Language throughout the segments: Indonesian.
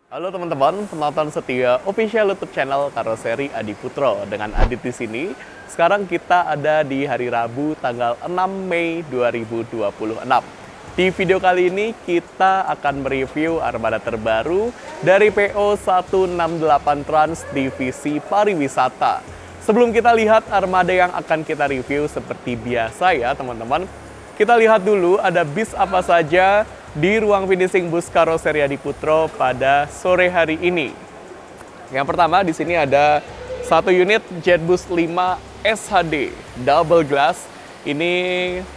Halo teman-teman, penonton setia official YouTube channel Karoseri Adi Putro. Dengan Adit di sini. Sekarang kita ada di hari Rabu tanggal 6 Mei 2026. Di video kali ini kita akan mereview armada terbaru dari PO 168 Trans Divisi Pariwisata. Sebelum kita lihat armada yang akan kita review seperti biasa ya teman-teman, kita lihat dulu ada bis apa saja di ruang finishing bus Karoseri Adi Putro pada sore hari ini. Yang pertama di sini ada satu unit Jetbus 5 SHD double glass. Ini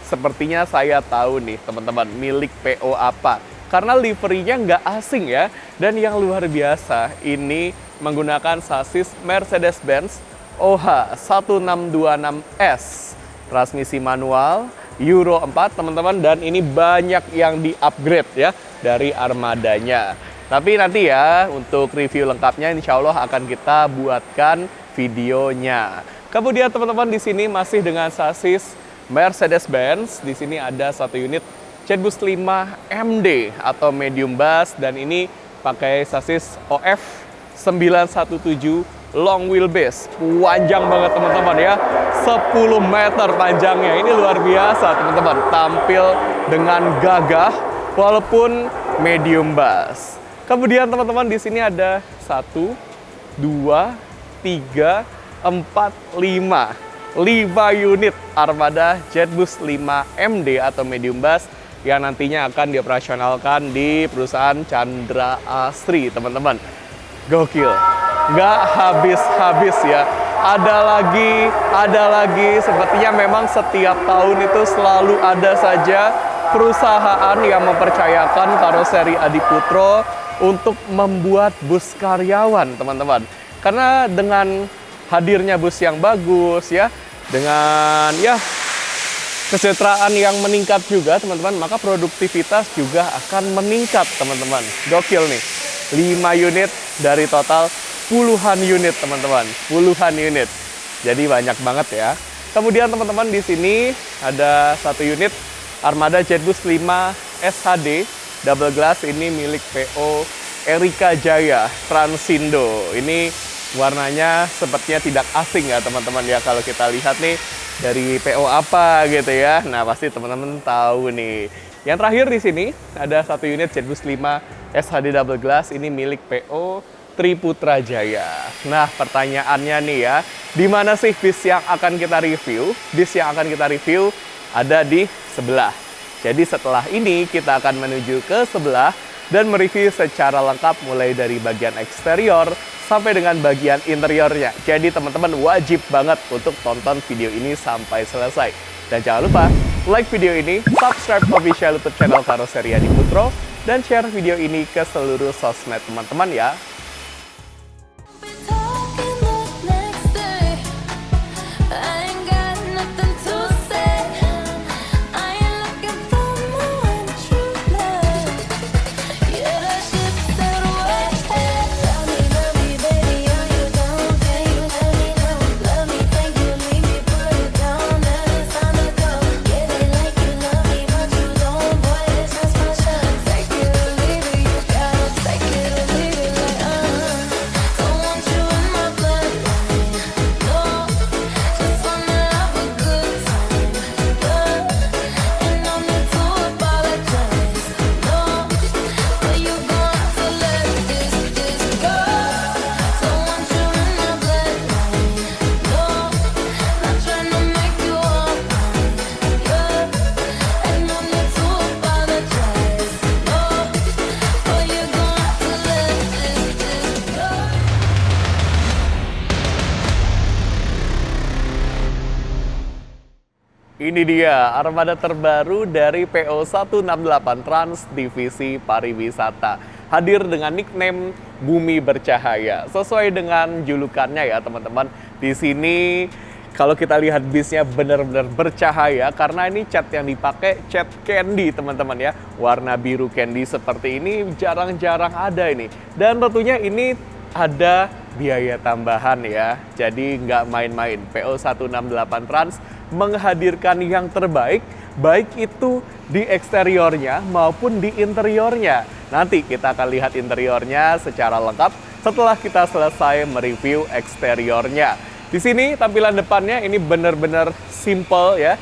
sepertinya saya tahu nih teman-teman milik PO apa. Karena liverinya nggak asing ya. Dan yang luar biasa ini menggunakan sasis Mercedes-Benz OH 1626S. Transmisi manual Euro 4 teman-teman, dan ini banyak yang di-upgrade ya dari armadanya. Tapi nanti ya untuk review lengkapnya insya Allah akan kita buatkan videonya. Kemudian teman-teman di sini masih dengan sasis Mercedes-Benz. Di sini ada satu unit Jetbus 5 MD atau medium bus, dan ini pakai sasis OF 917 long wheelbase. Panjang banget teman-teman ya. 10 meter panjangnya. Ini luar biasa teman-teman. Tampil dengan gagah walaupun medium bus. Kemudian teman-teman di sini ada 1, 2, 3, 4, 5. 5 unit armada Jetbus 5 MD atau medium bus yang nantinya akan dioperasionalkan di perusahaan Chandra Asri teman-teman. Gokil. Nggak habis-habis ya. Ada lagi. Sepertinya memang setiap tahun itu selalu ada saja perusahaan yang mempercayakan Karoseri Adi Putro untuk membuat bus karyawan, teman-teman. Karena dengan hadirnya bus yang bagus ya, dengan ya kesejahteraan yang meningkat juga, teman-teman, maka produktivitas juga akan meningkat, teman-teman. Gokil nih. 5 unit dari total puluhan unit teman-teman, puluhan unit. Jadi banyak banget ya. Kemudian teman-teman di sini ada satu unit armada Jetbus 5 SHD double glass, ini milik PO Erika Jaya Transindo. Ini warnanya sepertinya tidak asing ya teman-teman ya, kalau kita lihat nih dari PO apa gitu ya. Nah, pasti teman-teman tahu nih. Yang terakhir di sini ada satu unit Jetbus 5 SHD double glass, ini milik PO Triputra Jaya. Nah, pertanyaannya nih ya, di mana sih bis yang akan kita review? Bis yang akan kita review ada di sebelah. Jadi setelah ini kita akan menuju ke sebelah dan mereview secara lengkap mulai dari bagian eksterior sampai dengan bagian interiornya. Jadi teman-teman wajib banget untuk tonton video ini sampai selesai. Dan jangan lupa like video ini, subscribe official YouTube channel Karoseri Adi Putro, dan share video ini ke seluruh sosmed teman-teman ya. Ini dia armada terbaru dari PO 168 Trans Divisi Pariwisata. Hadir dengan nickname Bumi Bercahaya. Sesuai dengan julukannya ya teman-teman. Di sini kalau kita lihat bisnya benar-benar bercahaya karena ini cat yang dipakai cat candy teman-teman ya. Warna biru candy seperti ini jarang-jarang ada ini. Dan tentunya ini ada biaya tambahan ya. Jadi nggak main-main. PO 168 Trans menghadirkan yang terbaik, baik itu di eksteriornya maupun di interiornya. Nanti kita akan lihat interiornya secara lengkap setelah kita selesai mereview eksteriornya. Di sini tampilan depannya ini benar-benar simple ya.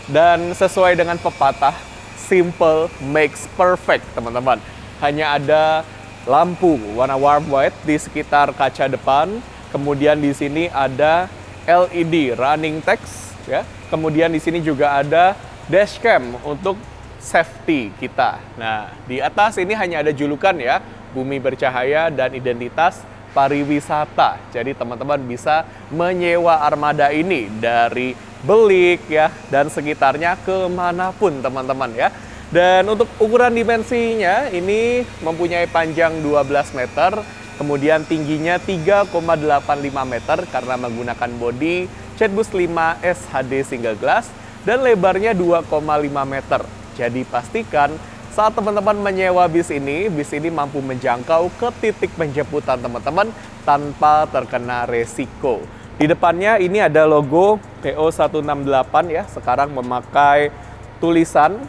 Dan sesuai dengan pepatah, simple makes perfect, teman-teman. Hanya ada lampu warna warm white di sekitar kaca depan. Kemudian di sini ada LED running text ya. Kemudian di sini juga ada dashcam untuk safety kita. Nah, di atas ini hanya ada julukan ya, Bumi Bercahaya dan Identitas Pariwisata. Jadi teman-teman bisa menyewa armada ini dari Belik ya dan sekitarnya kemanapun teman-teman ya. Dan untuk ukuran dimensinya ini mempunyai panjang 12 meter, kemudian tingginya 3,85 meter karena menggunakan bodi Chatbus 5 SHD single glass dan lebarnya 2,5 meter. Jadi pastikan saat teman-teman menyewa bis ini mampu menjangkau ke titik penjemputan teman-teman tanpa terkena resiko. Di depannya ini ada logo PO 168 ya, sekarang memakai tulisan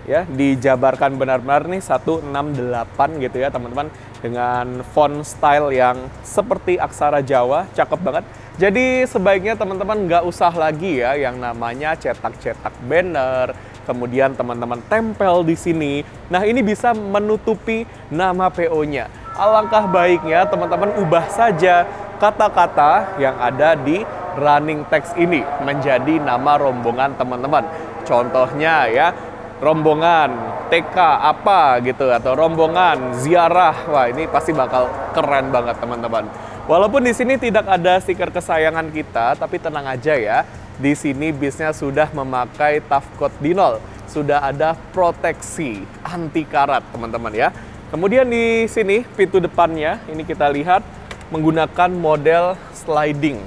ya, dijabarkan benar-benar nih 168 gitu ya teman-teman, dengan font style yang seperti aksara Jawa, cakep banget. Jadi sebaiknya teman-teman nggak usah lagi ya yang namanya cetak-cetak banner, kemudian teman-teman tempel di sini. Nah, ini bisa menutupi nama PO-nya. Alangkah baiknya teman-teman ubah saja kata-kata yang ada di running text ini menjadi nama rombongan teman-teman. Contohnya ya, rombongan TK apa gitu, atau rombongan ziarah. Wah, ini pasti bakal keren banget teman-teman. Walaupun di sini tidak ada stiker kesayangan kita, tapi tenang aja ya. Di sini bisnya sudah memakai Tafcode Dinol, sudah ada proteksi anti karat teman-teman ya. Kemudian di sini pintu depannya ini kita lihat menggunakan model sliding.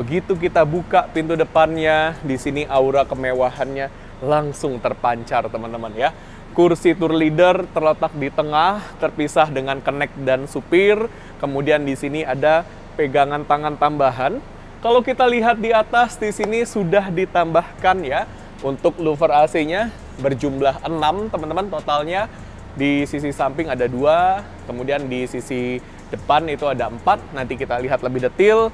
Begitu kita buka pintu depannya, di sini aura kemewahannya langsung terpancar teman-teman ya. Kursi tour leader terletak di tengah, terpisah dengan kenek dan supir. Kemudian di sini ada pegangan tangan tambahan. Kalau kita lihat di atas, di sini sudah ditambahkan ya untuk louver AC-nya berjumlah 6 teman-teman totalnya. Di sisi samping ada 2, kemudian di sisi depan itu ada 4. Nanti kita lihat lebih detail.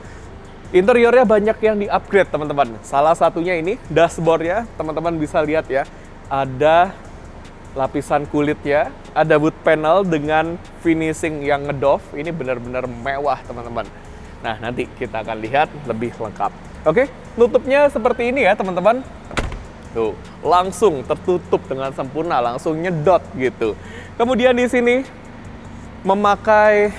Interiornya banyak yang di-upgrade teman-teman. Salah satunya ini dashboardnya, teman-teman bisa lihat ya. Ada lapisan kulitnya, ada wood panel dengan finishing yang ngedoff. Ini benar-benar mewah teman-teman. Nah, nanti kita akan lihat lebih lengkap. Oke, nutupnya seperti ini ya teman-teman. Tuh, langsung tertutup dengan sempurna, langsung nyedot gitu. Kemudian di sini memakai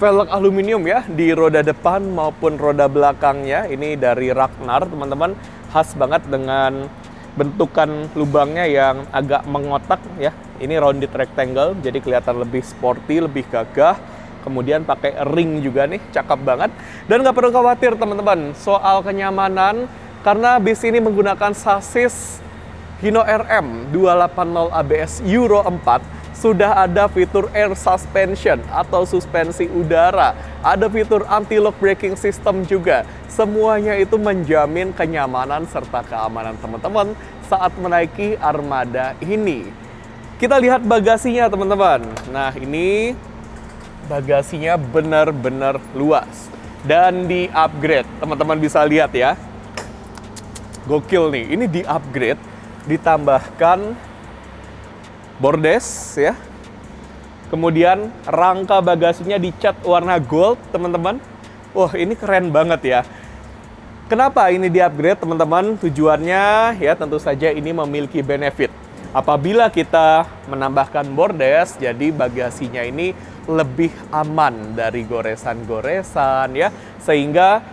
velg aluminium ya di roda depan maupun roda belakangnya. Ini dari Ragnar teman-teman, khas banget dengan bentukan lubangnya yang agak mengotak ya. Ini rounded rectangle, jadi kelihatan lebih sporty, lebih gagah. Kemudian pakai ring juga nih, cakep banget. Dan nggak perlu khawatir teman-teman soal kenyamanan, karena bis ini menggunakan sasis Hino RM 280 ABS Euro 4. Sudah ada fitur air suspension atau suspensi udara. Ada fitur anti-lock braking system juga. Semuanya itu menjamin kenyamanan serta keamanan teman-teman saat menaiki armada ini. Kita lihat bagasinya teman-teman. Nah, ini bagasinya benar-benar luas dan di-upgrade. Teman-teman bisa lihat ya. Gokil nih, ini di-upgrade, ditambahkan bordes ya. Kemudian rangka bagasinya dicat warna gold teman-teman. Wah, ini keren banget ya. Kenapa ini di-upgrade teman-teman? Tujuannya ya tentu saja ini memiliki benefit. Apabila kita menambahkan bordes, jadi bagasinya ini lebih aman dari goresan-goresan ya, sehingga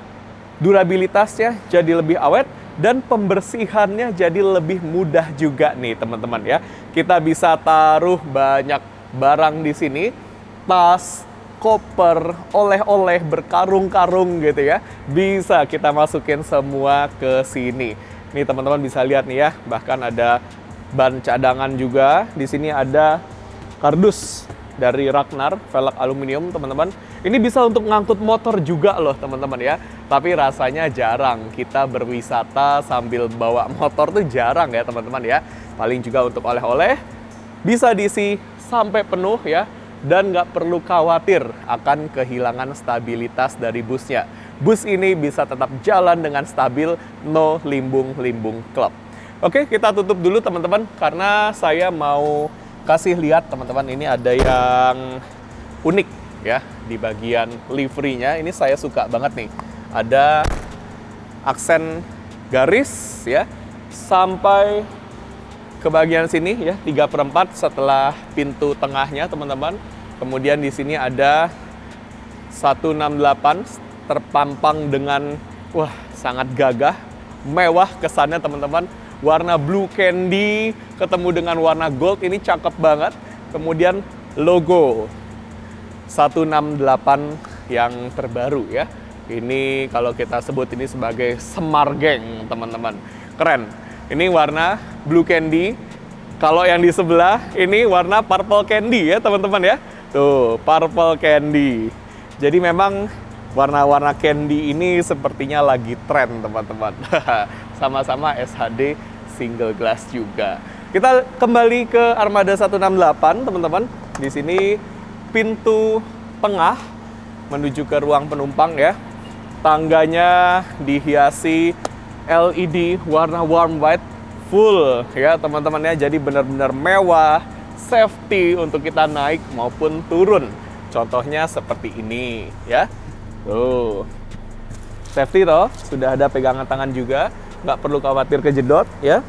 durabilitasnya jadi lebih awet dan pembersihannya jadi lebih mudah juga nih teman-teman ya. Kita bisa taruh banyak barang di sini, tas, koper, oleh-oleh, berkarung-karung gitu ya. Bisa kita masukin semua ke sini. Nih teman-teman bisa lihat nih ya, bahkan ada ban cadangan juga. Di sini ada kardus dari Ragnar, velg aluminium teman-teman. Ini bisa untuk ngangkut motor juga loh teman-teman ya. Tapi rasanya jarang kita berwisata sambil bawa motor tuh jarang ya teman-teman ya. Paling juga untuk oleh-oleh bisa diisi sampai penuh ya, dan nggak perlu khawatir akan kehilangan stabilitas dari busnya. Bus ini bisa tetap jalan dengan stabil, no limbung-limbung klep. Oke, kita tutup dulu teman-teman, karena saya mau kasih lihat teman-teman, ini ada yang unik ya di bagian livery-nya. Ini saya suka banget nih, ada aksen garis ya sampai ke bagian sini ya, 3/4 setelah pintu tengahnya teman-teman. Kemudian di sini ada 168 terpampang dengan wah sangat gagah, mewah kesannya teman-teman. Warna blue candy ketemu dengan warna gold, ini cakep banget. Kemudian logo 168 yang terbaru ya. Ini kalau kita sebut ini sebagai Semar Geng teman-teman. Keren. Ini warna blue candy. Kalau yang di sebelah ini warna purple candy ya teman-teman ya. Tuh, purple candy. Jadi memang warna-warna candy ini sepertinya lagi tren teman-teman. Sama-sama SHD single glass juga. Kita kembali ke Armada 168 teman-teman. Di sini pintu tengah menuju ke ruang penumpang ya. Tangganya dihiasi LED warna warm white full ya teman-teman ya. Jadi benar-benar mewah, safety untuk kita naik maupun turun. Contohnya seperti ini ya. Tuh, safety toh, sudah ada pegangan tangan juga, nggak perlu khawatir kejedot ya.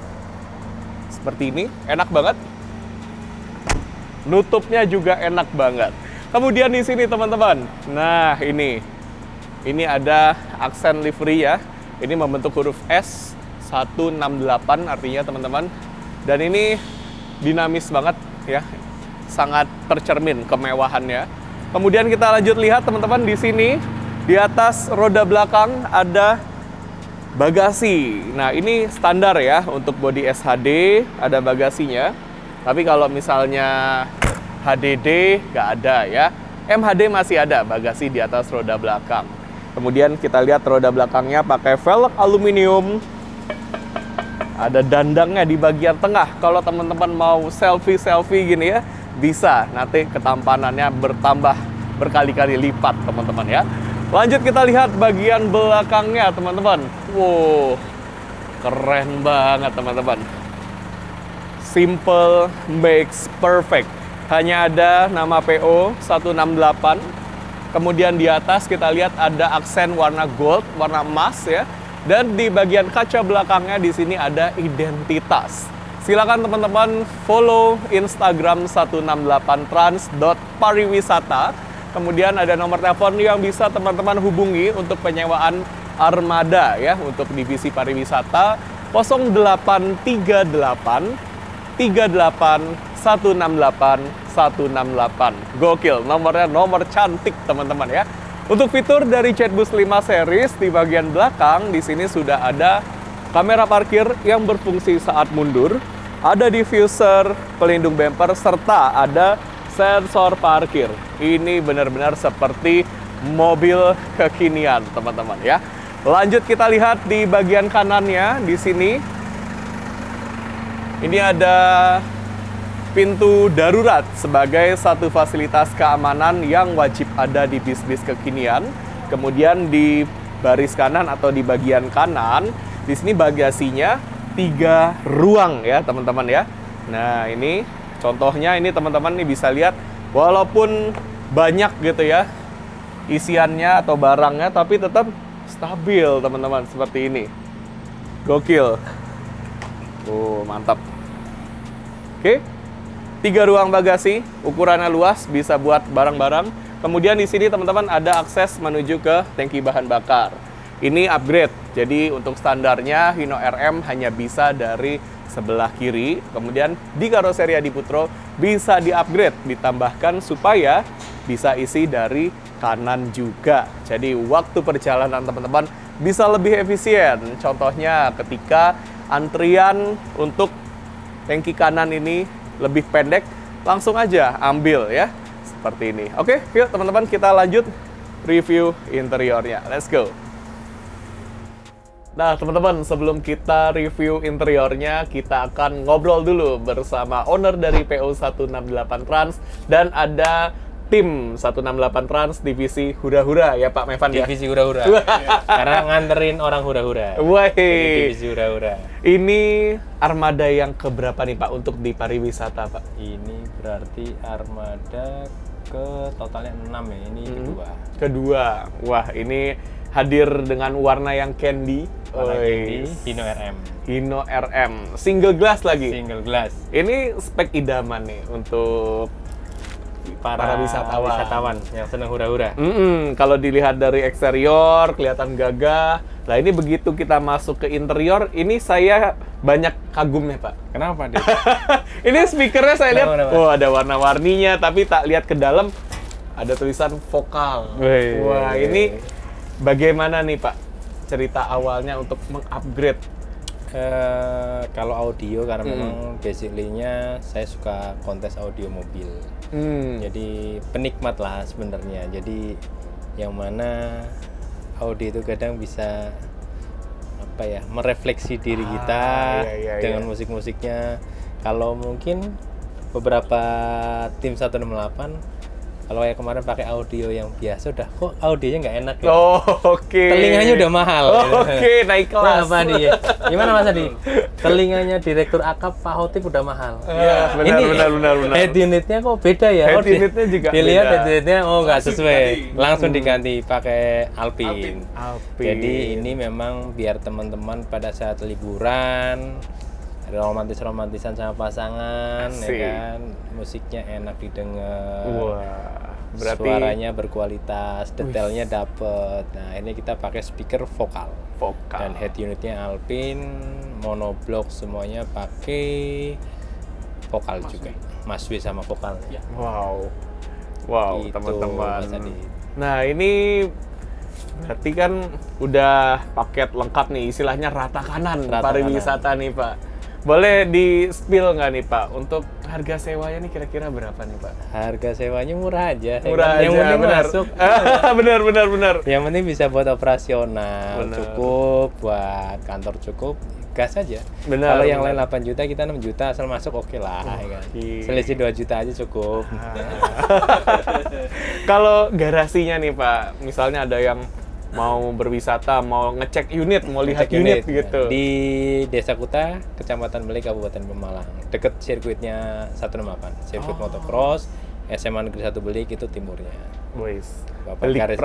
Seperti ini, enak banget. Nutupnya juga enak banget. Kemudian di sini teman-teman, nah ini ada aksen livery ya. Ini membentuk huruf S 168 artinya teman-teman. Dan ini dinamis banget ya. Sangat tercermin kemewahannya. Kemudian kita lanjut lihat teman-teman, di sini di atas roda belakang ada bagasi. Nah, ini standar ya untuk bodi SHD, ada bagasinya. Tapi kalau misalnya HDD nggak ada ya. MHD masih ada bagasi di atas roda belakang. Kemudian kita lihat roda belakangnya pakai velg aluminium. Ada dandangnya di bagian tengah. Kalau teman-teman mau selfie gini ya, bisa. Nanti ketampanannya bertambah berkali-kali lipat teman-teman ya. Lanjut kita lihat bagian belakangnya teman-teman. Wow, keren banget teman-teman. Simple makes perfect. Hanya ada nama PO 168. Kemudian di atas kita lihat ada aksen warna gold, warna emas ya. Dan di bagian kaca belakangnya di sini ada identitas. Silakan teman-teman follow Instagram 168trans.pariwisata. Kemudian ada nomor telepon yang bisa teman-teman hubungi untuk penyewaan armada ya, untuk divisi pariwisata 0838 38 168 168. Gokil, nomornya nomor cantik teman-teman ya. Untuk fitur dari Chatbus 5 series di bagian belakang di sini sudah ada kamera parkir yang berfungsi saat mundur, ada diffuser, pelindung bumper serta ada sensor parkir. Ini benar-benar seperti mobil kekinian teman-teman ya. Lanjut kita lihat di bagian kanannya di sini. Ini ada pintu darurat sebagai satu fasilitas keamanan yang wajib ada di bis-bis kekinian. Kemudian di baris kanan atau di bagian kanan, di sini bagasinya 3 ruang ya teman-teman ya. Nah ini contohnya, ini teman-teman nih bisa lihat, walaupun banyak gitu ya isiannya atau barangnya, tapi tetap stabil teman-teman seperti ini. Gokil. Oh mantap. Oke. 3 ruang bagasi, ukurannya luas, bisa buat barang-barang. Kemudian di sini teman-teman ada akses menuju ke tangki bahan bakar. Ini upgrade, jadi untuk standarnya Hino RM hanya bisa dari sebelah kiri. Kemudian di karoseri Adi Putro bisa di-upgrade, ditambahkan supaya bisa isi dari kanan juga. Jadi waktu perjalanan teman-teman bisa lebih efisien. Contohnya ketika antrian untuk tangki kanan ini lebih pendek, langsung aja ambil ya, seperti ini. Oke, yuk teman-teman kita lanjut review interiornya. Let's go. Nah, teman-teman, sebelum kita review interiornya, kita akan ngobrol dulu bersama owner dari PO 168 Trans dan ada tim 168 Trans divisi hura-hura ya Pak Mevan ya. Divisi hura-hura. Karena nganterin orang hura-hura. Wah, Divisi hura-hura. ini armada yang keberapa nih Pak untuk di pariwisata Pak? Ini berarti armada ke totalnya 6 ya. Ini Kedua. Wah, ini hadir dengan warna yang candy. Warna candy, Hino RM. Hino RM. Single glass lagi. Single glass. Ini spek idaman nih untuk para wisatawan yang senang hura-hura. Kalau dilihat dari eksterior kelihatan gagah. Nah ini begitu kita masuk ke interior, ini saya banyak kagumnya Pak. Kenapa dia? Ini speakernya saya lihat, Kenapa? oh ada warna-warninya, tapi tak lihat ke dalam ada tulisan vokal. Wah ini bagaimana nih Pak cerita awalnya untuk mengupgrade? Kalau audio karena memang basically-nya saya suka kontes audio mobil. Jadi penikmat lah sebenarnya. Jadi yang mana audio itu kadang bisa merefleksi diri kita dengan musik-musiknya. Kalau mungkin beberapa tim 168 kalau kayak kemarin pakai audio yang biasa udah kok audionya nggak enak ya. Oke. Telinganya udah mahal. Oke, naik kelas. Kenapa dia? Gimana Mas Adi? Telinganya Direktur Akap Pak Hotip udah mahal. Iya, benar. Head unitnya kok beda ya? Head unitnya juga dilihat beda. head unitnya nggak sesuai. Langsung diganti pakai Alpine. Jadi ini memang biar teman-teman pada saat liburan romantisan sama pasangan, ya kan, musiknya enak didengar. Wah, berarti suaranya berkualitas, detailnya dapet. Nah ini kita pakai speaker vokal. Dan head unitnya Alpine, monoblock semuanya pakai vokal juga. Maswi sama vokal. Ya. Wow, gitu, teman-teman. Mas Adi. Nah ini berarti kan udah paket lengkap nih, istilahnya rata kanan pariwisata nih Pak. Boleh di-spill nggak nih Pak, untuk harga sewanya nih kira-kira berapa nih Pak? Harga sewanya murah aja. Yang penting masuk. benar. Yang penting bisa buat operasional, cukup buat kantor, cukup gas aja. Kalau yang lain 8 juta, kita 6 juta asal masuk oke lah. Ya kan? Selisih 2 juta aja cukup. Kalau garasinya nih Pak, misalnya ada yang mau berwisata, mau ngecek unit, mau lihat unit gitu. Di Desa Kuta, Kecamatan Beli, Kabupaten Pemalang. Deket sirkuitnya 168, sirkuit motocross, SMA Negeri 1 Belik itu timurnya.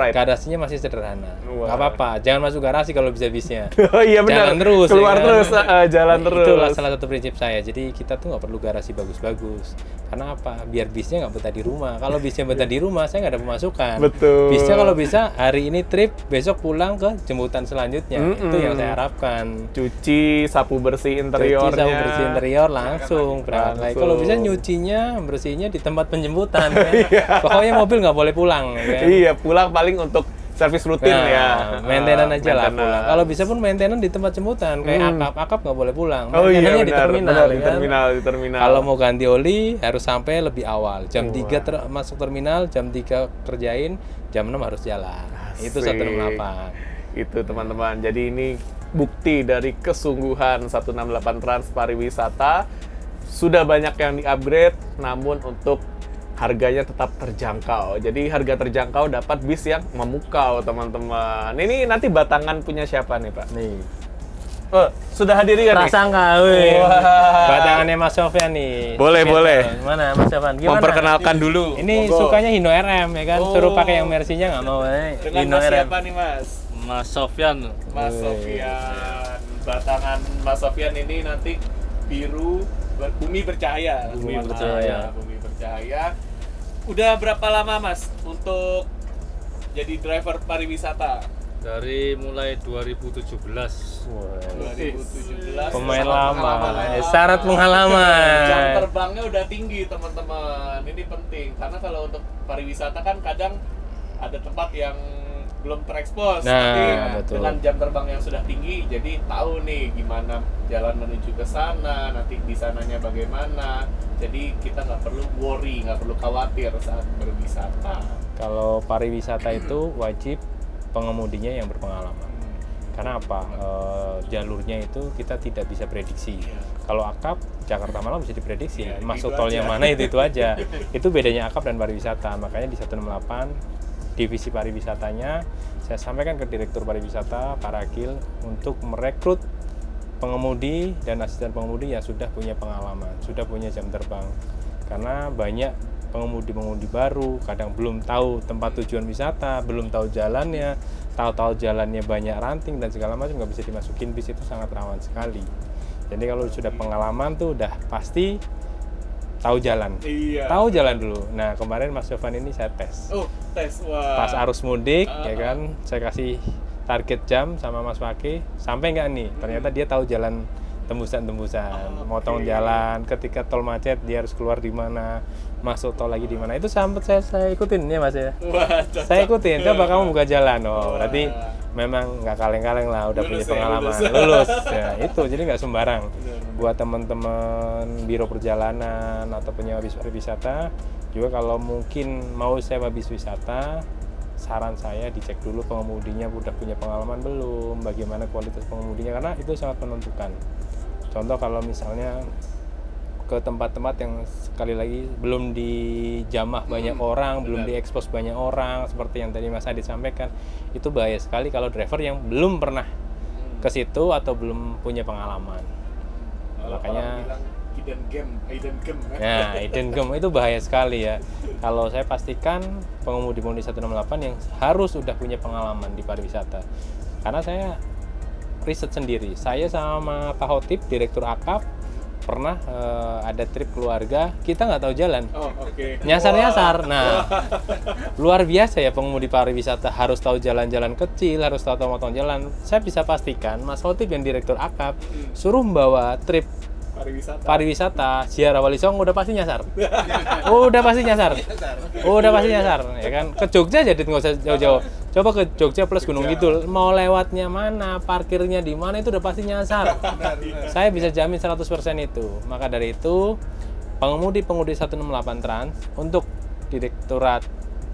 Garasinya masih sederhana. Nggak apa-apa, jangan masuk garasi kalau bisa bisnya. Oh iya benar. Jalan terus. Keluar ya kan? terus, jalan terus. Itulah salah satu prinsip saya. Jadi kita tuh nggak perlu garasi bagus-bagus. Karena apa? Biar bisnya nggak betah di rumah. Kalau bisnya betah di rumah, saya nggak ada pemasukan. Betul. Bisnya kalau bisa hari ini trip, besok pulang ke jemputan selanjutnya. Itu yang saya harapkan. Cuci, sapu bersih interior langsung berangkat lagi. Kalau bisa nyucinya, bersihnya di tempat penjemputan. Kan? Pokoknya mobil nggak boleh pulang. Kan? Iya, pulang paling untuk servis rutin ya. Maintenance aja lah pulang. Kalau bisa pun maintenance di tempat jemputan. Kayak akap nggak boleh pulang. Oh iya benar, di terminal. Kalau mau ganti oli harus sampai lebih awal. Jam 3 masuk terminal, jam 3 kerjain, jam 6 harus jalan. Itu 168. Itu teman-teman. Jadi ini bukti dari kesungguhan 168 Trans Pariwisata. Sudah banyak yang di-upgrade, namun untuk harganya tetap terjangkau. Jadi harga terjangkau dapat bis yang memukau, teman-teman. Ini nanti batangan punya siapa nih, Pak? Nih. Oh, sudah hadir ya nih? Prasangka, batangannya Mas Sofyan nih. Boleh. Mana Mas Sofyan? Gimana? Memperkenalkan dulu. Ini sukanya Hino RM ya kan? Suruh pakai yang Mercy-nya nggak mau. Dengan Hino Mas RM. siapa nih, Mas? Mas Sofyan. Mas Sofyan. Batangan Mas Sofyan ini nanti biru bumi bercahaya. Bumi bercahaya. Udah berapa lama Mas untuk jadi driver pariwisata? Dari mulai 2017. 2017. Pemain lama. Syarat pengalaman. Jam terbangnya udah tinggi teman-teman. Ini penting karena kalau untuk pariwisata kan kadang ada tempat yang belum terekspos, tapi dengan jam terbang yang sudah tinggi, jadi tahu nih gimana jalan menuju ke sana, nanti di sananya bagaimana. Jadi kita nggak perlu worry, nggak perlu khawatir saat berwisata. Kalau pariwisata itu wajib pengemudinya yang berpengalaman. Karena apa? Jalurnya itu kita tidak bisa prediksi. Kalau akap Jakarta Malang bisa diprediksi, masuk tolnya mana itu aja. Itu bedanya akap dan pariwisata. Makanya di 168 divisi pariwisatanya saya sampaikan ke Direktur Pariwisata Pak Ragil untuk merekrut pengemudi dan asisten pengemudi yang sudah punya pengalaman, sudah punya jam terbang. Karena banyak pengemudi-pengemudi baru, kadang belum tahu tempat tujuan wisata, belum tahu jalannya, tahu-tahu jalannya banyak ranting dan segala macam, nggak bisa dimasukin bis, itu sangat rawan sekali. Jadi kalau sudah pengalaman tuh udah pasti tahu jalan. Tahu jalan dulu. Nah, kemarin Mas Sofan ini saya tes. Tes. Wah. Pas arus mudik ya kan, saya kasih target jam sama Mas Fakih, sampai nggak nih? Ternyata dia tahu jalan tembusan-tembusan, motong jalan, ketika tol macet dia harus keluar di mana, masuk tol lagi di mana. Itu sampai saya ikutin ya Mas ya. Wah, saya ikutin, coba kamu buka jalan. Berarti memang nggak kaleng-kaleng lah, udah punya pengalaman, lulus. Ya, itu jadi nggak sembarang. Buat teman-teman biro perjalanan atau penyewa bis pariwisata juga, kalau mungkin mau sewa bis wisata, saran saya dicek dulu pengemudinya udah punya pengalaman belum, bagaimana kualitas pengemudinya, karena itu sangat menentukan. Contoh kalau misalnya ke tempat-tempat yang sekali lagi belum dijamah banyak orang, belum diekspos banyak orang, seperti yang tadi Mas Adi sampaikan, itu bahaya sekali kalau driver yang belum pernah ke situ atau belum punya pengalaman. Makanya hidden gem. Nah, hidden gem itu bahaya sekali ya. Kalau saya pastikan pengemudi 168 yang harus sudah punya pengalaman di pariwisata. Karena saya riset sendiri. Saya sama Pak Hotip, Direktur Akap, pernah ada trip keluarga, kita nggak tahu jalan. Nyasar-nyasar. Nah, luar biasa ya pengemudi pariwisata, harus tahu jalan-jalan kecil, harus tahu motong jalan. Saya bisa pastikan Mas Hotip yang Direktur Akap suruh membawa trip pariwisata Ziarah Wali Songo udah pasti nyasar. Udah pasti nyasar ya kan. Ke Jogja jadi nggak usah jauh-jauh. Coba ke Jogja plus Gunung Kidul, mau lewatnya mana, parkirnya di mana, itu udah pasti nyasar. Saya bisa jamin 100% itu. Maka dari itu pengemudi 168 Trans untuk Direktorat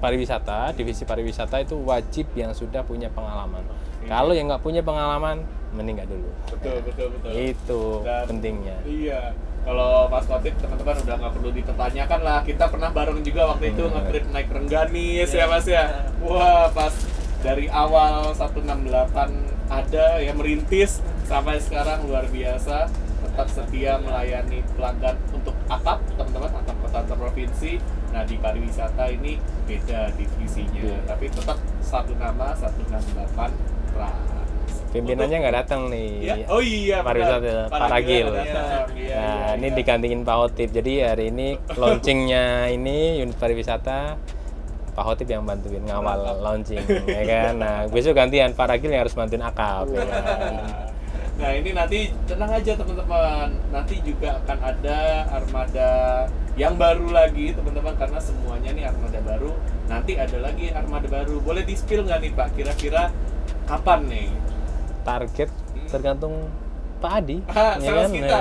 Pariwisata, divisi pariwisata itu wajib yang sudah punya pengalaman. Kalau yang nggak punya pengalaman, mending nggak dulu. Betul. Itu pentingnya. Iya. Kalau Mas Khotib, teman-teman udah nggak perlu dipertanyakan lah. Kita pernah bareng juga waktu itu nge-trip naik Rengganis ya Mas ya. Wah, pas dari awal 168 ada ya merintis sampai sekarang luar biasa. Tetap setia melayani pelanggan untuk akap, teman-teman, akap kota atau provinsi. Nah, di pariwisata ini beda divisinya, tapi tetap satu nama, 168 Trans. Pimpinannya nggak datang nih. Ya? Oh iya, pariwisata Pak Ragil. Nah, ini digantiin Pak Hotip. Jadi hari ini launchingnya ini unit pariwisata Pak Hotip yang bantuin ngawal launching, ya kan. Nah, besok gantian Pak Ragil yang harus bantuin akap, ya kan. Nah, ini nanti tenang aja teman-teman. Nanti juga akan ada armada yang baru lagi teman-teman, karena semuanya nih armada baru. Nanti ada lagi armada baru. Boleh di-spill nggak nih Pak? Kira-kira kapan nih? Target tergantung Pak Adi, ya sales kan? kita.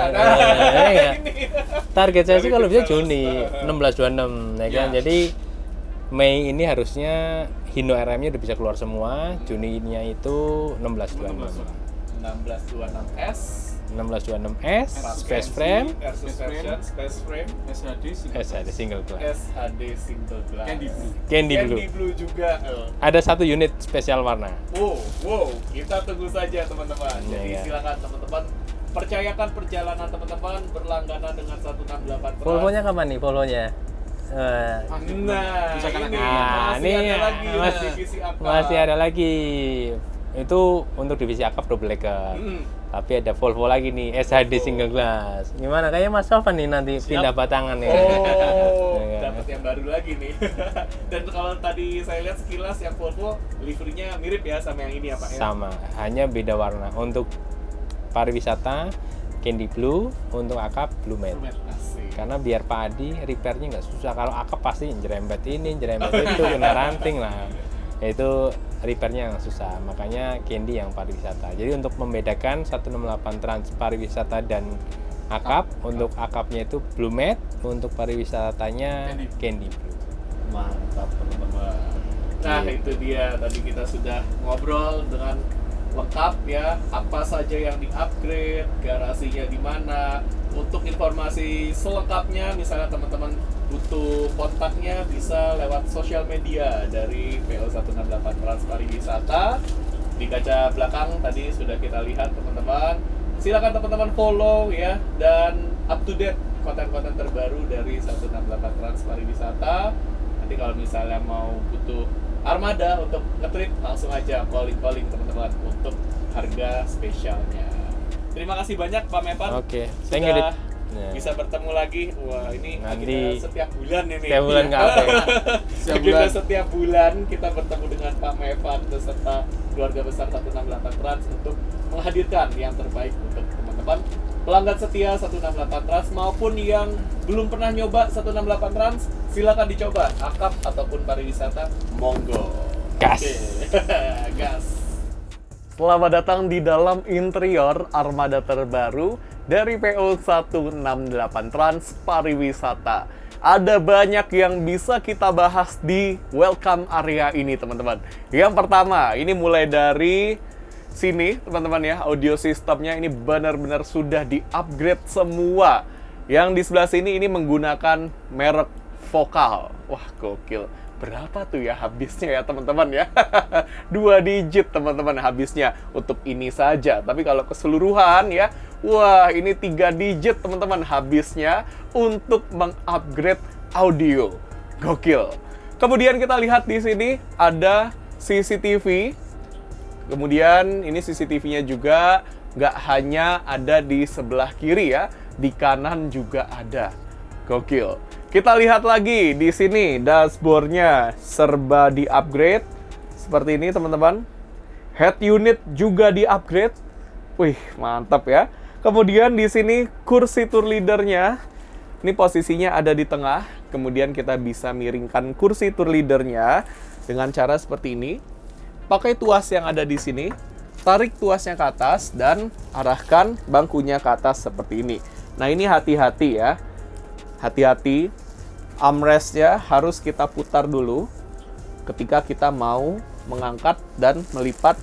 Target saya sih kalau bisa Juni 16-26, ya kan? Jadi Mei ini harusnya Hino RM-nya udah bisa keluar semua. Juninya itu 16-26. 1626S, 1626S, Space Frame, SHD single glass. Candy Blue juga. Ada satu unit spesial warna. Wow, kita tunggu saja teman-teman. Jadi Ya. silakan teman-teman percayakan perjalanan teman-teman berlangganan dengan 168 Trans. Volvonya kapan nih? Volvonya? Masih ada lagi. Itu untuk divisi akap double decker. Tapi ada Volvo lagi nih, SHD single glass. Gimana? Kayaknya Mas Sofan nih nanti pindah batangan nih. Dapat yang baru lagi nih. Dan kalau tadi saya lihat sekilas yang Volvo liverynya mirip ya sama yang ini ya Pak ya? Sama, hanya beda warna. Untuk pariwisata Candy Blue, untuk akap Blue Matte. Karena biar Pak Adi repairnya nggak susah. Kalau akap pasti jerembet ini, jerembet itu, kena ranting lah. Itu repairnya yang susah, makanya Candy yang pariwisata. Jadi untuk membedakan 168 Trans pariwisata dan akap, untuk akapnya itu Blue Matte, untuk pariwisatanya Candy Blue. Mantap teman-teman. Nah itu dia, tadi kita sudah ngobrol dengan lengkap ya, apa saja yang di-upgrade, garasinya di mana. Untuk informasi selengkapnya, misalnya teman-teman butuh kontaknya, bisa lewat sosial media dari PO168 Trans Pariwisata. Di kaca belakang tadi sudah kita lihat teman-teman. Silakan teman-teman follow ya, dan up to date konten-konten terbaru dari 168 Trans Pariwisata. Nanti kalau misalnya mau butuh armada untuk nge-trip, langsung aja calling teman-teman untuk harga spesialnya. Terima kasih banyak Pak Mevan. Oke, thank you, Dit. Sudah bisa bertemu lagi. Wah, ini Nanti kita setiap bulan ini. Setiap bulan ngapain? Kita setiap bulan kita bertemu dengan Pak Mevan beserta keluarga besar 168 Trans untuk menghadirkan yang terbaik untuk teman-teman pelanggan setia 168 Trans maupun yang belum pernah nyoba 168 Trans, silakan dicoba. Akap ataupun pariwisata, monggo. Gas. Oke. Gas. Selamat datang di dalam interior armada terbaru dari PO 168 Trans Pariwisata. Ada banyak yang bisa kita bahas di welcome area ini, teman-teman. Yang pertama, ini mulai dari sini, teman-teman ya, audio sistemnya ini benar-benar sudah di-upgrade semua. Yang di sebelah sini ini menggunakan merek Vokal. Wah, gokil. Berapa tuh ya habisnya ya teman-teman ya? 2 digit teman-teman habisnya untuk ini saja. Tapi kalau keseluruhan ya, wah ini 3 digit teman-teman habisnya untuk mengupgrade audio. Gokil. Kemudian kita lihat di sini ada CCTV. Kemudian ini CCTV-nya juga nggak hanya ada di sebelah kiri ya, di kanan juga ada. Gokil. Kita lihat lagi di sini dashboard-nya serba di-upgrade seperti ini teman-teman. Head unit juga di-upgrade. Wih, mantap ya. Kemudian di sini kursi tour leader-nya ini posisinya ada di tengah. Kemudian kita bisa miringkan kursi tour leader-nya dengan cara seperti ini. Pakai tuas yang ada di sini, tarik tuasnya ke atas dan arahkan bangkunya ke atas seperti ini. Nah, ini hati-hati ya. Hati-hati, armrest-nya harus kita putar dulu ketika kita mau mengangkat dan melipat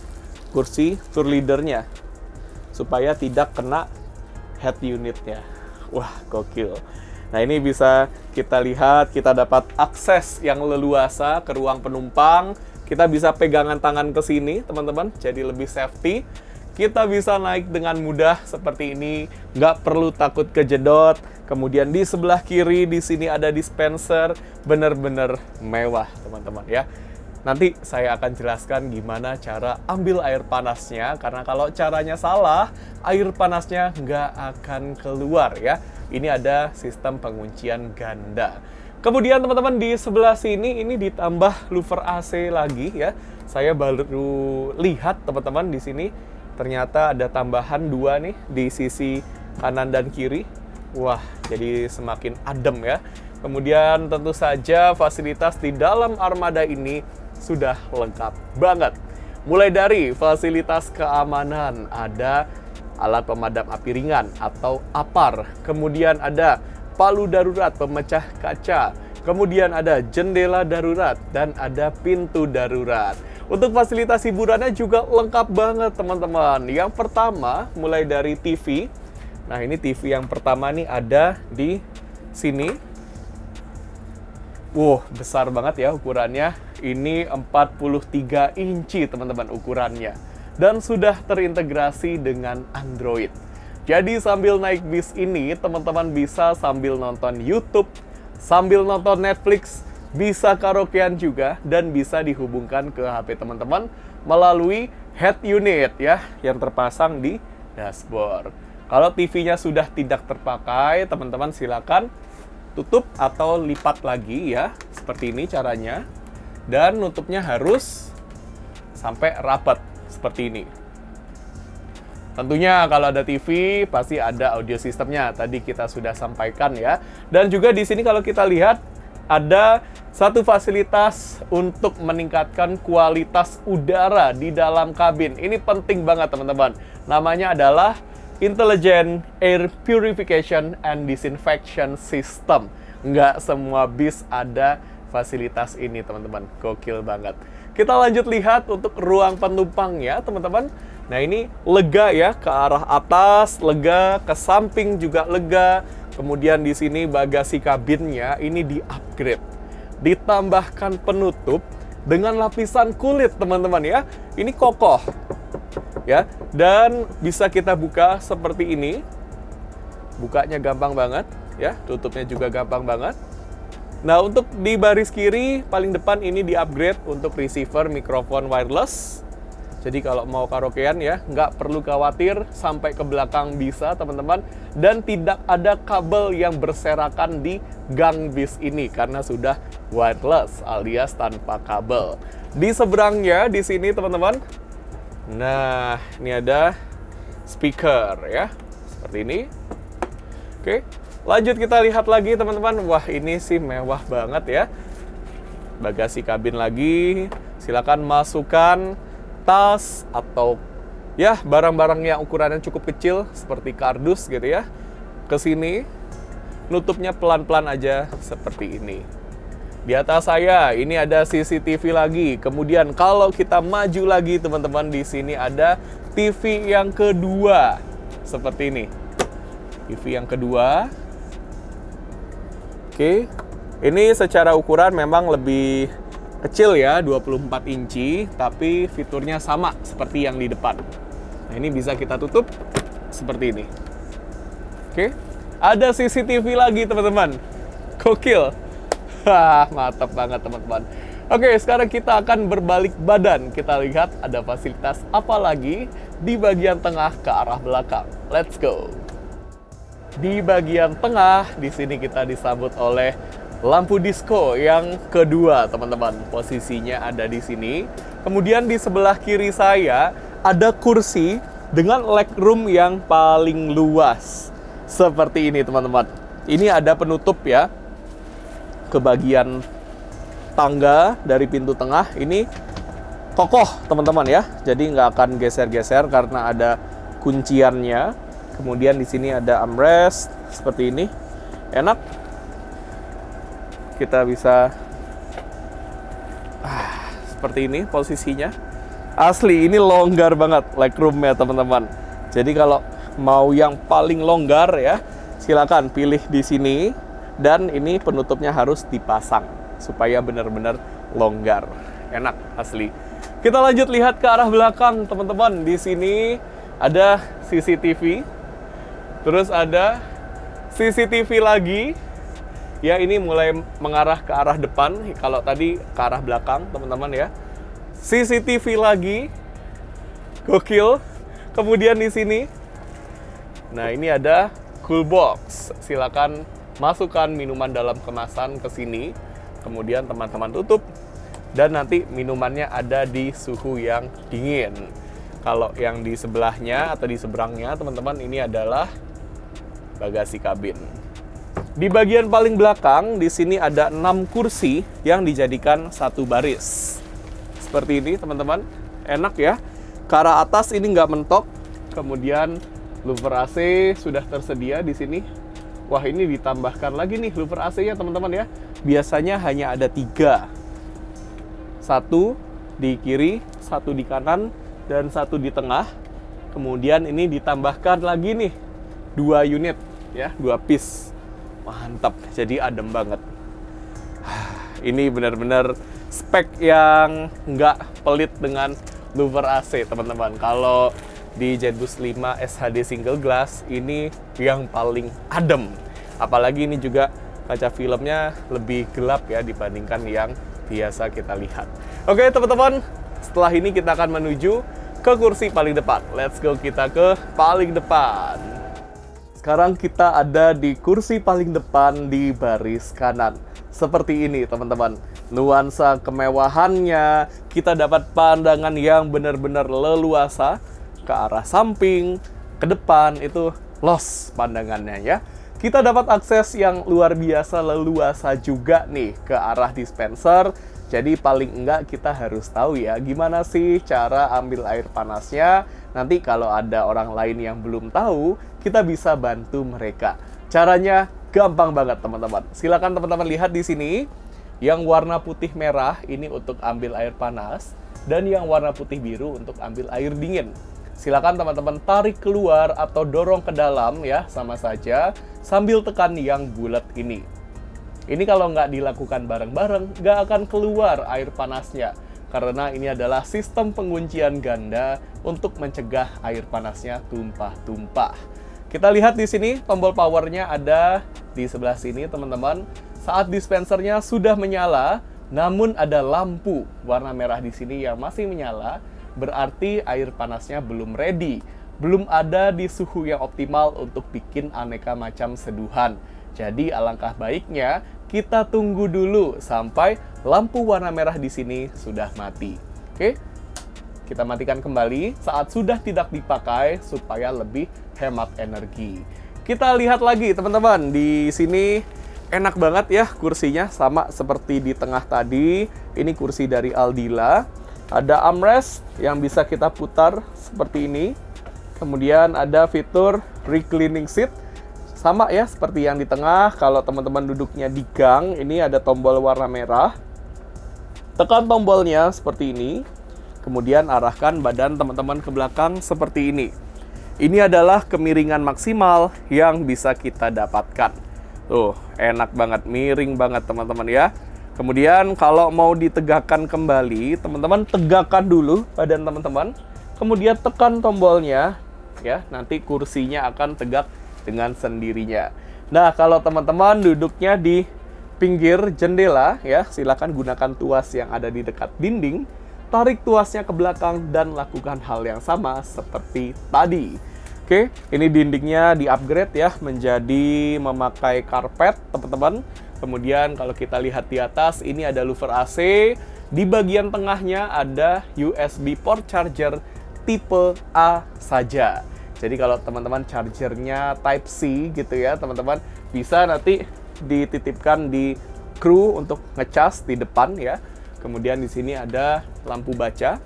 kursi tour leader-nya supaya tidak kena head unit-nya. Wah, gokil. Nah, ini bisa kita lihat, kita dapat akses yang leluasa ke ruang penumpang. Kita bisa pegangan tangan ke sini, teman-teman, jadi lebih safety. Kita bisa naik dengan mudah seperti ini, nggak perlu takut kejedot. Kemudian di sebelah kiri, di sini ada dispenser, bener-bener mewah, teman-teman ya. Nanti saya akan jelaskan gimana cara ambil air panasnya, karena kalau caranya salah, air panasnya nggak akan keluar ya. Ini ada sistem penguncian ganda. Kemudian teman-teman di sebelah sini ini ditambah louver AC lagi ya. Saya baru lihat teman-teman di sini ternyata ada tambahan 2 nih di sisi kanan dan kiri. Wah, jadi semakin adem ya. Kemudian tentu saja fasilitas di dalam armada ini sudah lengkap banget. Mulai dari fasilitas keamanan, ada alat pemadam api ringan atau APAR. Kemudian ada palu darurat pemecah kaca, kemudian ada jendela darurat, dan ada pintu darurat. Untuk fasilitas hiburannya juga lengkap banget teman-teman. Yang pertama, mulai dari TV. Nah, ini TV yang pertama nih ada di sini. Wow, besar banget ya ukurannya. Ini 43 inci teman-teman ukurannya. Dan sudah terintegrasi dengan Android. Jadi sambil naik bis ini, teman-teman bisa sambil nonton YouTube, sambil nonton Netflix, bisa karaokean juga, dan bisa dihubungkan ke HP teman-teman melalui head unit ya, yang terpasang di dashboard. Kalau TV-nya sudah tidak terpakai, teman-teman silakan tutup atau lipat lagi ya, seperti ini caranya. Dan nutupnya harus sampai rapat, seperti ini. Tentunya kalau ada TV pasti ada audio sistemnya. Tadi kita sudah sampaikan ya. Dan juga di sini kalau kita lihat ada satu fasilitas untuk meningkatkan kualitas udara di dalam kabin. Ini penting banget teman-teman. Namanya adalah Intelligent Air Purification and Disinfection System. Nggak semua bis ada fasilitas ini teman-teman. Gokil banget. Kita lanjut lihat untuk ruang penumpangnya teman-teman. Nah ini lega ya, ke arah atas lega, ke samping juga lega. Kemudian di sini bagasi kabinnya ini di-upgrade. Ditambahkan penutup dengan lapisan kulit teman-teman ya. Ini kokoh ya, dan bisa kita buka seperti ini. Bukanya gampang banget ya, tutupnya juga gampang banget. Nah untuk di baris kiri paling depan ini di-upgrade untuk receiver mikrofon wireless. Jadi kalau mau karaokean ya, nggak perlu khawatir, sampai ke belakang bisa teman-teman. Dan tidak ada kabel yang berserakan di gang bis ini karena sudah wireless alias tanpa kabel. Di seberangnya di sini teman-teman, nah ini ada speaker ya, seperti ini. Oke, lanjut kita lihat lagi teman-teman. Wah ini sih mewah banget ya. Bagasi kabin lagi, silakan masukkan tas atau ya barang-barang yang ukurannya cukup kecil seperti kardus gitu ya ke sini. Nutupnya pelan-pelan aja seperti ini. Di atas saya ini ada CCTV lagi. Kemudian kalau kita maju lagi teman-teman, di sini ada TV yang kedua seperti ini. TV yang kedua. Oke. Ini secara ukuran memang lebih kecil ya, 24 inci, tapi fiturnya sama seperti yang di depan. Nah ini bisa kita tutup seperti ini. Oke, ada CCTV lagi teman-teman. Gokil. Mantap banget teman-teman. Oke, sekarang kita akan berbalik badan. Kita lihat ada fasilitas apa lagi di bagian tengah ke arah belakang. Let's go. Di bagian tengah, di sini kita disambut oleh lampu disco yang kedua, teman-teman. Posisinya ada di sini. Kemudian di sebelah kiri saya ada kursi dengan legroom yang paling luas. Seperti ini, teman-teman. Ini ada penutup ya. Ke bagian tangga dari pintu tengah ini kokoh, teman-teman ya. Jadi nggak akan geser-geser karena ada kunciannya. Kemudian di sini ada armrest seperti ini. Enak. Kita bisa seperti ini posisinya. Asli ini longgar banget legroomnya teman-teman. Jadi kalau mau yang paling longgar ya, silakan pilih di sini. Dan ini penutupnya harus dipasang supaya benar-benar longgar. Enak asli. Kita lanjut lihat ke arah belakang teman-teman. Di sini ada CCTV. Terus ada CCTV lagi. Ya ini mulai mengarah ke arah depan, kalau tadi ke arah belakang teman-teman ya. CCTV lagi, gokil. Kemudian di sini, nah ini ada cool box. Silakan masukkan minuman dalam kemasan ke sini. Kemudian teman-teman tutup dan nanti minumannya ada di suhu yang dingin. Kalau yang di sebelahnya atau di seberangnya teman-teman, ini adalah bagasi kabin. Di bagian paling belakang, di sini ada 6 kursi yang dijadikan satu baris. Seperti ini, teman-teman. Enak ya. Ke arah atas ini nggak mentok. Kemudian louver AC sudah tersedia di sini. Wah, ini ditambahkan lagi nih louver AC-nya, teman-teman ya. Biasanya hanya ada 3. 1 di kiri, 1 di kanan, dan 1 di tengah. Kemudian ini ditambahkan lagi nih 2 unit ya, 2 piece. Mantap, jadi adem banget. Ini benar-benar spek yang nggak pelit dengan louver AC, teman-teman. Kalau di Jetbus 5 SHD single glass, ini yang paling adem. Apalagi ini juga kaca filmnya lebih gelap ya dibandingkan yang biasa kita lihat. Oke, teman-teman, setelah ini kita akan menuju ke kursi paling depan. Let's go, kita ke paling depan. Sekarang kita ada di kursi paling depan di baris kanan. Seperti ini teman-teman. Nuansa kemewahannya, kita dapat pandangan yang benar-benar leluasa. Ke arah samping, ke depan, itu los pandangannya ya. Kita dapat akses yang luar biasa leluasa juga nih ke arah dispenser. Jadi paling enggak kita harus tahu ya gimana sih cara ambil air panasnya. Nanti kalau ada orang lain yang belum tahu, kita bisa bantu mereka. Caranya gampang banget teman-teman. Silakan teman-teman lihat di sini. Yang warna putih merah ini untuk ambil air panas dan yang warna putih biru untuk ambil air dingin. silakan teman-teman tarik keluar atau dorong ke dalam ya, sama saja sambil tekan yang bulat ini. Ini kalau nggak dilakukan bareng-bareng, nggak akan keluar air panasnya. Karena ini adalah sistem penguncian ganda untuk mencegah air panasnya tumpah-tumpah. Kita lihat di sini tombol powernya ada di sebelah sini teman-teman. Saat dispensernya sudah menyala, namun ada lampu warna merah di sini yang masih menyala, berarti air panasnya belum ready. Belum ada di suhu yang optimal untuk bikin aneka macam seduhan. Jadi alangkah baiknya kita tunggu dulu sampai lampu warna merah di sini sudah mati. Oke? Kita matikan kembali saat sudah tidak dipakai supaya lebih hemat energi. Kita lihat lagi teman-teman, di sini enak banget ya kursinya, sama seperti di tengah tadi. Ini kursi dari Aldila. Ada armrest yang bisa kita putar seperti ini. Kemudian ada fitur reclining seat. Sama ya seperti yang di tengah. Kalau teman-teman duduknya di gang, ini ada tombol warna merah. Tekan tombolnya seperti ini. Kemudian arahkan badan teman-teman ke belakang seperti ini. Ini adalah kemiringan maksimal yang bisa kita dapatkan. Tuh, enak banget, miring banget teman-teman ya. Kemudian kalau mau ditegakkan kembali, teman-teman tegakkan dulu badan teman-teman. Kemudian tekan tombolnya ya, nanti kursinya akan tegak dengan sendirinya. Nah, kalau teman-teman duduknya di pinggir jendela ya, silakan gunakan tuas yang ada di dekat dinding. Tarik tuasnya ke belakang dan lakukan hal yang sama seperti tadi. Oke, ini dindingnya di-upgrade ya menjadi memakai karpet, teman-teman. Kemudian kalau kita lihat di atas, ini ada louver AC. Di bagian tengahnya ada USB port charger tipe A saja. Jadi kalau teman-teman chargernya Type C gitu ya, teman-teman bisa nanti dititipkan di kru untuk ngecas di depan ya. Kemudian di sini ada lampu baca.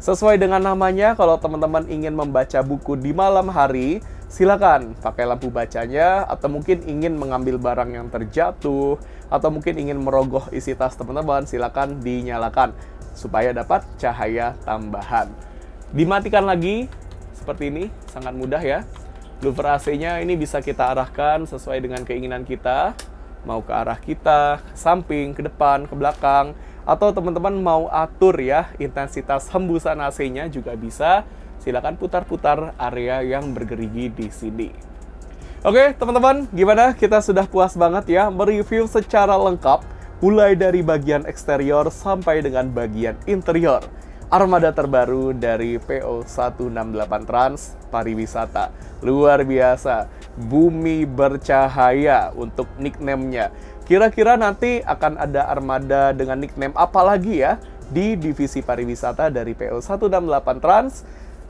Sesuai dengan namanya, kalau teman-teman ingin membaca buku di malam hari, silakan pakai lampu bacanya, atau mungkin ingin mengambil barang yang terjatuh, atau mungkin ingin merogoh isi tas teman-teman, silakan dinyalakan supaya dapat cahaya tambahan. Dimatikan lagi seperti ini, sangat mudah ya. Louver AC-nya ini bisa kita arahkan sesuai dengan keinginan kita. Mau ke arah kita, ke samping, ke depan, ke belakang, atau teman-teman mau atur ya intensitas hembusan AC-nya juga bisa. Silakan putar-putar area yang bergerigi di sini. Oke, teman-teman, gimana? Kita sudah puas banget ya mereview secara lengkap, mulai dari bagian eksterior sampai dengan bagian interior armada terbaru dari PO168 Trans Pariwisata. Luar biasa, bumi bercahaya untuk nickname-nya. Kira-kira nanti akan ada armada dengan nickname apa lagi ya di divisi pariwisata dari PO168 Trans?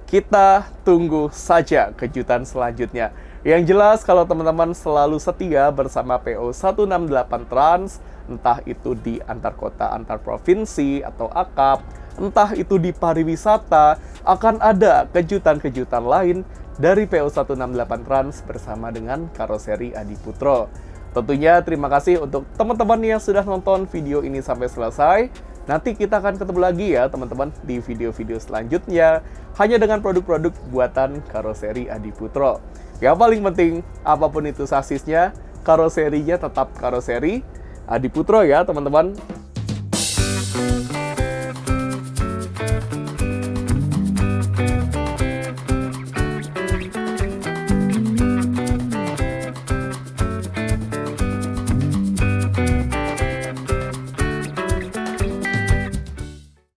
Kita tunggu saja kejutan selanjutnya. Yang jelas kalau teman-teman selalu setia bersama PO168 Trans, entah itu di antar kota, antar provinsi, atau akap, entah itu di pariwisata, akan ada kejutan-kejutan lain dari PO168 Trans bersama dengan Karoseri Adiputro. Tentunya terima kasih untuk teman-teman yang sudah nonton video ini sampai selesai. Nanti kita akan ketemu lagi ya teman-teman di video-video selanjutnya, hanya dengan produk-produk buatan Karoseri Adiputro. Yang paling penting, apapun itu sasisnya, karoserinya tetap Karoseri Adiputro ya teman-teman.